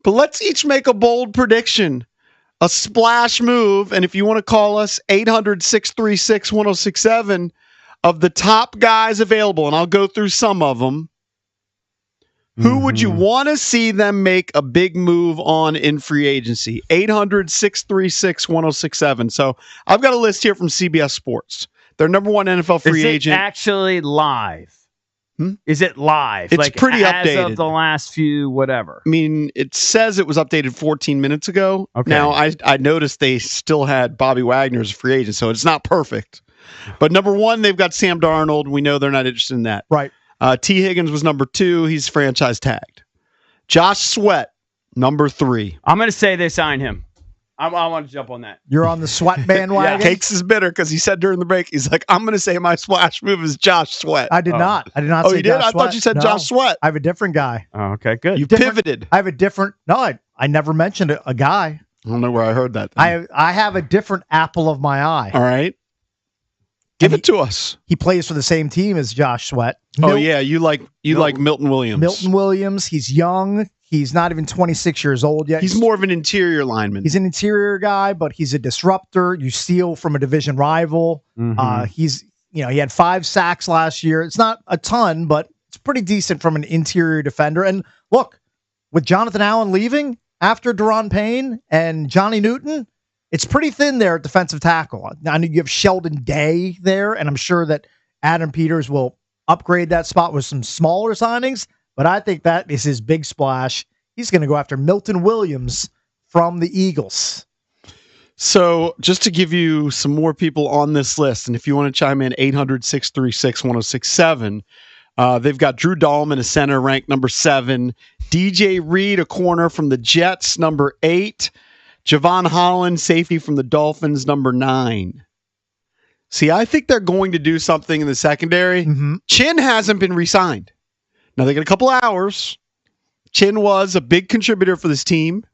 But let's each make a bold prediction, a splash move. And if you want to call us 800-636-1067 of the top guys available, and I'll go through some of them. Who would you want to see them make a big move on in free agency? 800-636-1067. So I've got a list here from CBS Sports. Their number one NFL free agent. Is it actually live? Is it live? It's pretty updated. As of the last few, whatever. I mean, it says it was updated 14 minutes ago. Okay. Now, I noticed they still had Bobby Wagner as a free agent, so it's not perfect. But number one, they've got Sam Darnold. We know they're not interested in that. Right. T. Higgins was number 2. He's franchise tagged. Josh Sweat, number 3. I'm going to say they signed him. I want to jump on that. You're on the Sweat bandwagon? Cakes is bitter because he said during the break, he's like, I'm going to say my splash move is Josh Sweat. I did not. I did not Oh, say you did? Josh I Sweat. thought you said No. Josh Sweat. I have a different guy. Oh, okay, good. You pivoted. I have a different... No, I never mentioned a guy. I don't know where I heard that. I have a different apple of my eye. All right. Give it to us. He plays for the same team as Josh Sweat. You like Milton Williams. Milton Williams. He's young. He's not even 26 years old yet. He's more of an interior lineman. He's an interior guy, but he's a disruptor. You steal from a division rival. He had 5 sacks last year. It's not a ton, but it's pretty decent from an interior defender. And look, with Jonathan Allen leaving after Daron Payne and Johnny Newton, it's pretty thin there at defensive tackle. I know you have Sheldon Day there, and I'm sure that Adam Peters will upgrade that spot with some smaller signings, but I think that is his big splash. He's going to go after Milton Williams from the Eagles. So just to give you some more people on this list, and if you want to chime in, 800-636-1067, they've got Drew Dahlman, a center, ranked number 7. DJ Reed, a corner from the Jets, number 8. Javon Holland, safety from the Dolphins, number 9. See, I think they're going to do something in the secondary. Chin hasn't been re-signed. Now, they got a couple hours. Chin was a big contributor for this team.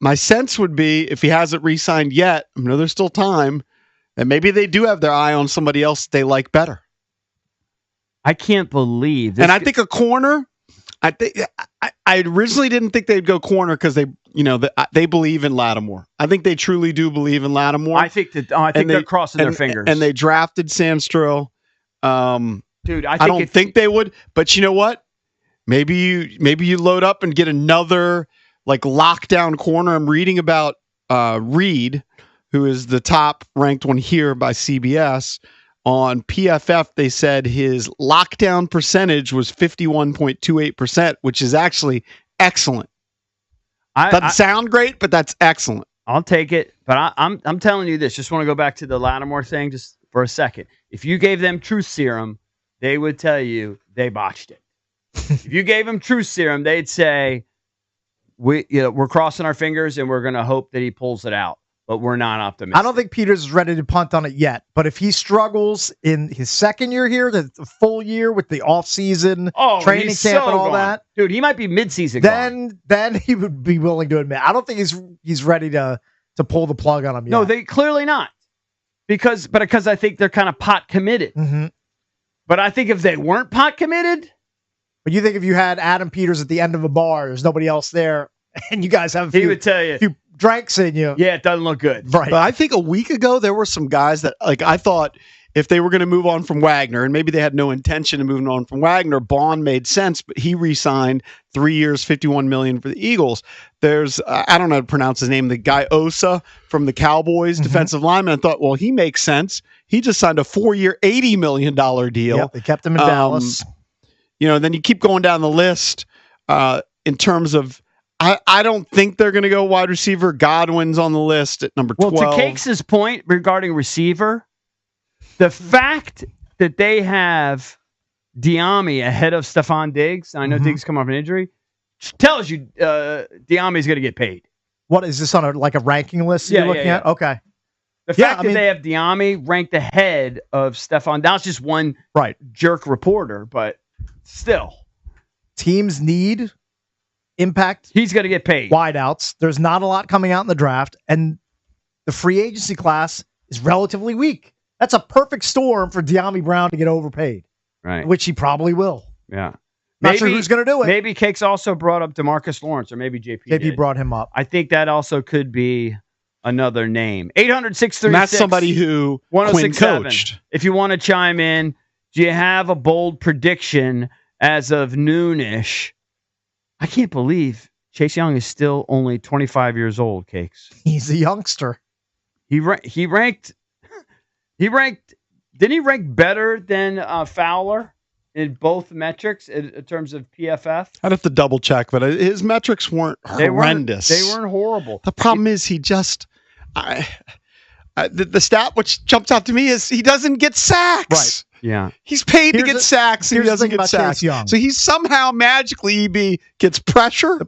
My sense would be, if he hasn't re-signed yet, I know there's still time, that maybe they do have their eye on somebody else they like better. I can't believe this. And I think a corner, I originally didn't think they'd go corner because they believe in Lattimore. I think they truly do believe in Lattimore. I think they're crossing their fingers. And they drafted Sandstro. Dude, I don't think they would. But you know what? Maybe you load up and get another like lockdown corner. I'm reading about Reed, who is the top ranked one here by CBS. On PFF, they said his lockdown percentage was 51.28%, which is actually excellent. Doesn't sound great, but that's excellent. I'll take it. But I'm telling you this. Just want to go back to the Lattimore thing just for a second. If you gave them truth serum, they would tell you they botched it. If you gave them truth serum, they'd say, we're crossing our fingers and we're going to hope that he pulls it out. But we're not optimistic. I don't think Peters is ready to punt on it yet. But if he struggles in his second year here, the full year with the offseason, training camp and all that. Dude, he might be midseason then he would be willing to admit. I don't think he's ready to pull the plug on him yet. No, they clearly not. Because I think they're kind of pot committed. But I think if they weren't pot committed. But you think if you had Adam Peters at the end of a bar, there's nobody else there, and you guys have he would tell you. A few drinks in you. Yeah, it doesn't look good. Right. But I think a week ago, there were some guys that, like, I thought if they were going to move on from Wagner, and maybe they had no intention of moving on from Wagner, Bond made sense, but he re-signed 3 years, $51 million for the Eagles. There's, I don't know how to pronounce his name, the guy Osa from the Cowboys, defensive lineman. I thought, well, he makes sense. He just signed a 4-year, $80 million deal. Yep, they kept him in Dallas. Then you keep going down the list in terms of, I don't think they're going to go wide receiver. Godwin's on the list at number 12. Well, to Cakes' point regarding receiver, the fact that they have Diami ahead of Stephon Diggs, I know Diggs come off an injury, tells you Diami's going to get paid. What is this on a ranking list you're looking at? Okay. The fact that they have Diami ranked ahead of Stephon, now it's just one jerk reporter, but still. Teams need impact. He's going to get paid. Wideouts. There's not a lot coming out in the draft, and the free agency class is relatively weak. That's a perfect storm for Diami Brown to get overpaid. Right. Which he probably will. Yeah. Not sure who's going to do it. Maybe Cakes also brought up DeMarcus Lawrence, or maybe JP. JP brought him up. I think that also could be another name. 800-636. And that's somebody who Quinn coached. If you want to chime in, do you have a bold prediction as of noonish? I can't believe Chase Young is still only 25 years old, Cakes. He's a youngster. He ranked. Didn't he rank better than Fowler in both metrics in terms of PFF? I'd have to double check, but his metrics weren't horrendous. They weren't horrible. The problem is he just the stat which jumps out to me is he doesn't get sacks. Right. Yeah. He's paid to get sacks and he doesn't get sacks. So he somehow magically gets pressure,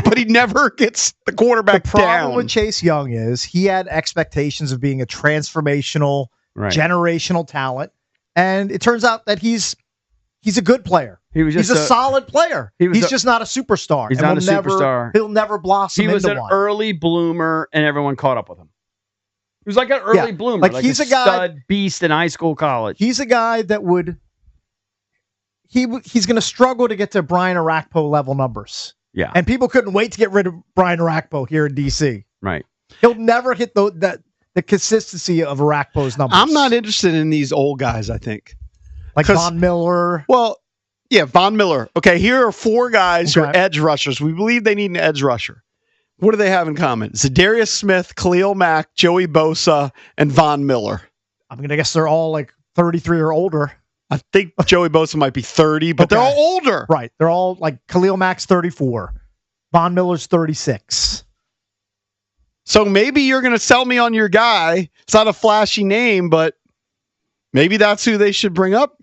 but he never gets the quarterback down. The problem with Chase Young is he had expectations of being a transformational, generational talent, and it turns out that he's a good player. He's a solid player. He's just not a superstar. He's not a superstar. He'll never blossom into one. He was an early bloomer, and everyone caught up with him. He was like an early bloomer, like he's a stud beast in high school, college. He's a guy that he's going to struggle to get to Brian Arakpo level numbers. Yeah, and people couldn't wait to get rid of Brian Arakpo here in DC. Right, he'll never hit the consistency of Arakpo's numbers. I'm not interested in these old guys. I think like Von Miller. Well, yeah, Von Miller. Okay, here are 4 guys who are edge rushers. We believe they need an edge rusher. What do they have in common? Zadarius Smith, Khalil Mack, Joey Bosa, and Von Miller. I'm going to guess they're all like 33 or older. I think Joey Bosa might be 30, but they're all older. Right. They're all like Khalil Mack's 34. Von Miller's 36. So maybe you're going to sell me on your guy. It's not a flashy name, but maybe that's who they should bring up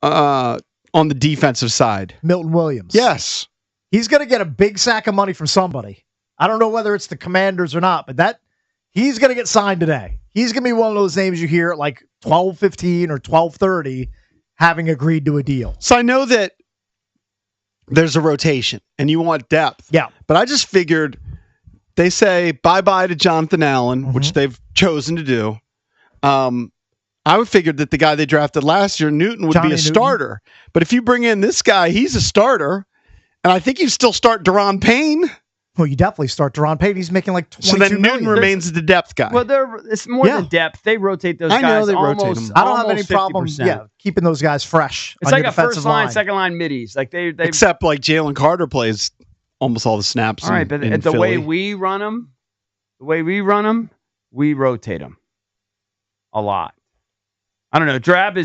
on the defensive side. Milton Williams. Yes. He's going to get a big sack of money from somebody. I don't know whether it's the Commanders or not, but he's going to get signed today. He's going to be one of those names you hear at like 12:15 or 12:30 having agreed to a deal. So I know that there's a rotation and you want depth. Yeah. But I just figured they say bye-bye to Jonathan Allen, which they've chosen to do. I would figure that the guy they drafted last year, Newton, would be a starter. But if you bring in this guy, he's a starter. And I think you still start Daron Payne. Well, you definitely start Daron Payne. He's making like $22 million. So then Newton million. remains the depth guy. Well, it's more than depth. They rotate those guys. I know they rotate them. I don't have any problem keeping those guys fresh. It's like a first line, second line middies. Like they except like Jalen Carter plays almost all the snaps. All right, but the way we run them, we rotate them a lot. I don't know. Drab, do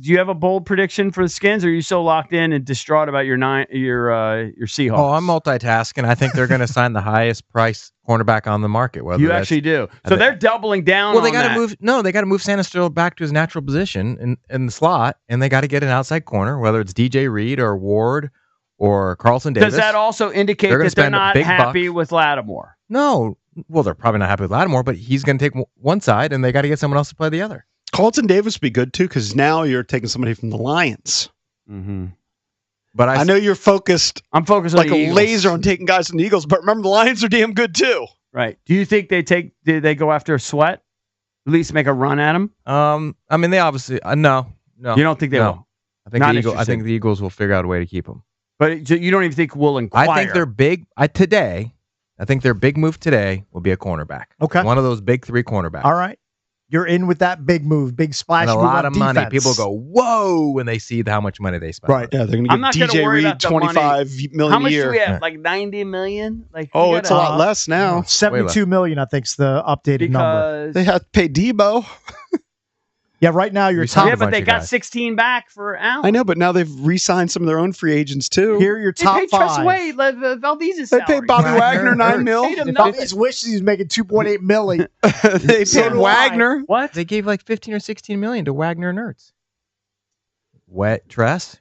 you have a bold prediction for the Skins, or are you so locked in and distraught about your Seahawks? Oh, I'm multitasking. I think they're going to sign the highest price cornerback on the market. You actually do. So they're doubling down. Well, they got to move. No, they got to move Sanisterre back to his natural position in the slot, and they got to get an outside corner, whether it's DJ Reed or Ward or Carlson Davis. Does that also indicate that they're not happy with Lattimore? No. Well, they're probably not happy with Lattimore, but he's going to take one side, and they got to get someone else to play the other. Carlton Davis would be good too, because now you're taking somebody from the Lions. Mm-hmm. But I know you're focused. I'm focused like on the a Eagles. laser on taking guys from the Eagles. But remember, the Lions are damn good too. Right? Do you think did they go after Sweat? At least make a run at him? I mean, they obviously no. You don't think they will? I think the Eagles will figure out a way to keep him. But you don't even think we'll inquire? I think their big today. I think their big move today will be a cornerback. Okay, one of those big 3 cornerbacks. All right. You're in with that big move, big splash and a move lot on of money. defense. People go, whoa, when they see how much money they spend. Right. Yeah, they're going to give DJ Reed $25 million How much a year. do we have? Like $90 million? Like, it's a lot less now. $72 million, I think, is the updated number. They have to pay Debo. Yeah, right now you're top. Yeah, but they got 16 back for Allen. I know, but now they've re-signed some of their own free agents too. Here are your top 5. They paid Tress Wade, Valdez's salary. They paid Bobby Wagner $9 million. Valdez wishes he was making $2.8 million. They paid Wagner. What? They gave like 15 or 16 million to Wagner and Ertz. Tress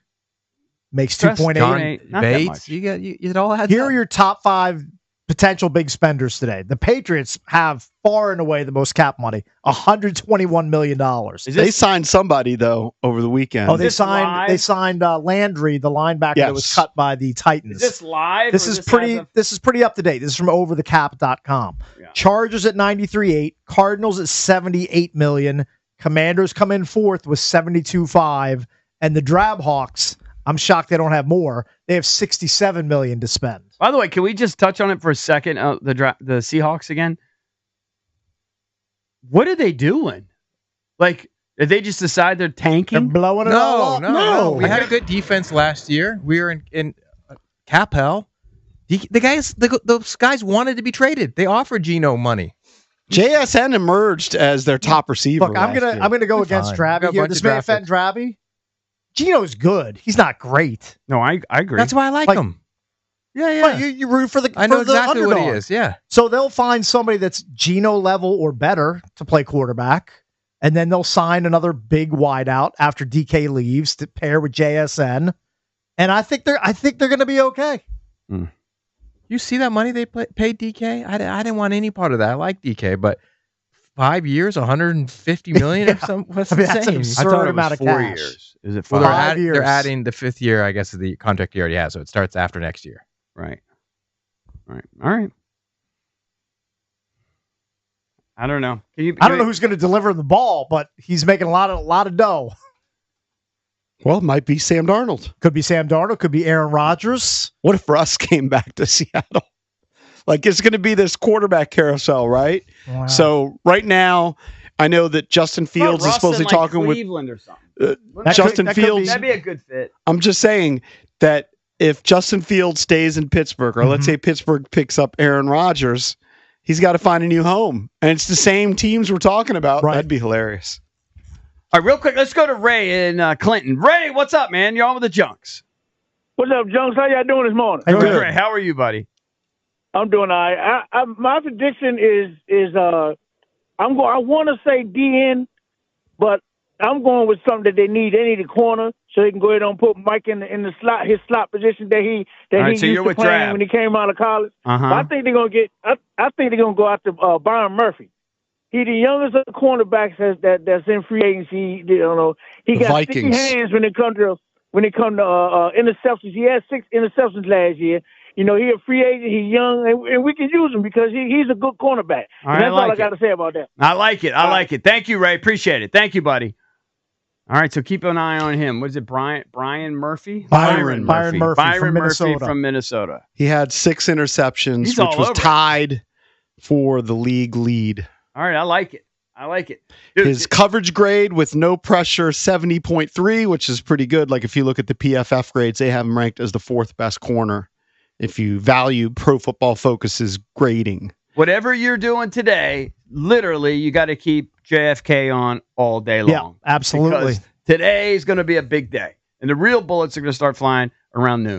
makes 2.8. Bates, it all adds Here up. are your top 5 potential big spenders today. The Patriots have far and away the most cap money, $121 million. They signed somebody though over the weekend. Oh, they signed Landry, the linebacker that was cut by the Titans. Is this live? This is pretty up to date. This is from overthecap.com. Yeah. Chargers at 93.8, Cardinals at 78 million, Commanders come in 4th with 72.5, and the Drab Hawks I'm shocked they don't have more. They have $67 million to spend. By the way, can we just touch on it for a second? The Seahawks again. What are they doing? Like, did they just decide they're tanking? They're blowing it all up. No. We had a good defense last year. We were in cap hell. Those guys wanted to be traded. They offered Geno money. JSN emerged as their top receiver. Look, I'm gonna go against Drabby here. This man Fenton Drabby. Geno's good. He's not great. No, I agree. That's why I like him. Yeah. But you root for the I know for the exactly underdog. what he is. Yeah. So they'll find somebody that's Geno level or better to play quarterback, and then they'll sign another big wideout after DK leaves to pair with JSN. And I think they're going to be okay. You see that money they paid DK? I didn't want any part of that. I like DK, but 5 years, $150 million or something. What's the that's an same? absurd I thought it amount was of 4 cash. years. Is it Well, 5? years. they're adding the 5th year, I guess, of the contract he already has, so it starts after next year. Right. All right. I don't know. I don't know who's going to deliver the ball, but he's making a lot of dough. Well, it might be Sam Darnold. Could be Sam Darnold. Could be Aaron Rodgers. What if Russ came back to Seattle? Like, it's going to be this quarterback carousel, right? Wow. So right now, I know that Justin Fields is supposedly talking with Cleveland or something. Justin Fields. That'd be a good fit. I'm just saying that if Justin Fields stays in Pittsburgh, or let's say Pittsburgh picks up Aaron Rodgers, he's got to find a new home. And it's the same teams we're talking about. Right. That'd be hilarious. All right, real quick, let's go to Ray in Clinton. Ray, what's up, man? You're on with the Junks. What's up, Junks? How y'all doing this morning? Hey, Good. good. Ray, how are you, buddy? I'm doing all right. My prediction is I want to say DN, but I'm going with something that they need. They need a corner so they can go ahead and put Mike in the slot, his slot position that he right, so used you're to with playing Drab. when he came out of college. Uh-huh. But I think they're gonna get. I think they're gonna go after Byron Murphy. He's the youngest of the cornerbacks that's in free agency. You know, he The got Vikings. sticky hands when it comes to interceptions. He had 6 interceptions last year. You know, he's a free agent. He's young, and we can use him because he's a good cornerback. All And right, that's all I got to say about that. I like it. I like it. Thank you, Ray. Appreciate it. Thank you, buddy. All right, so keep an eye on him. What is it, Brian Murphy? Byron Murphy from Minnesota. From Minnesota. He had 6 interceptions, He's which all was over it. tied for the league lead. All right, I like it. Dude, His coverage grade with no pressure, 70.3, which is pretty good. Like, if you look at the PFF grades, they have him ranked as the 4th best corner if you value Pro Football Focus's grading. whatever you're doing today, literally, you got to keep JFK on all day long. Yeah, absolutely. Because today is going to be a big day. And the real bullets are going to start flying around noon.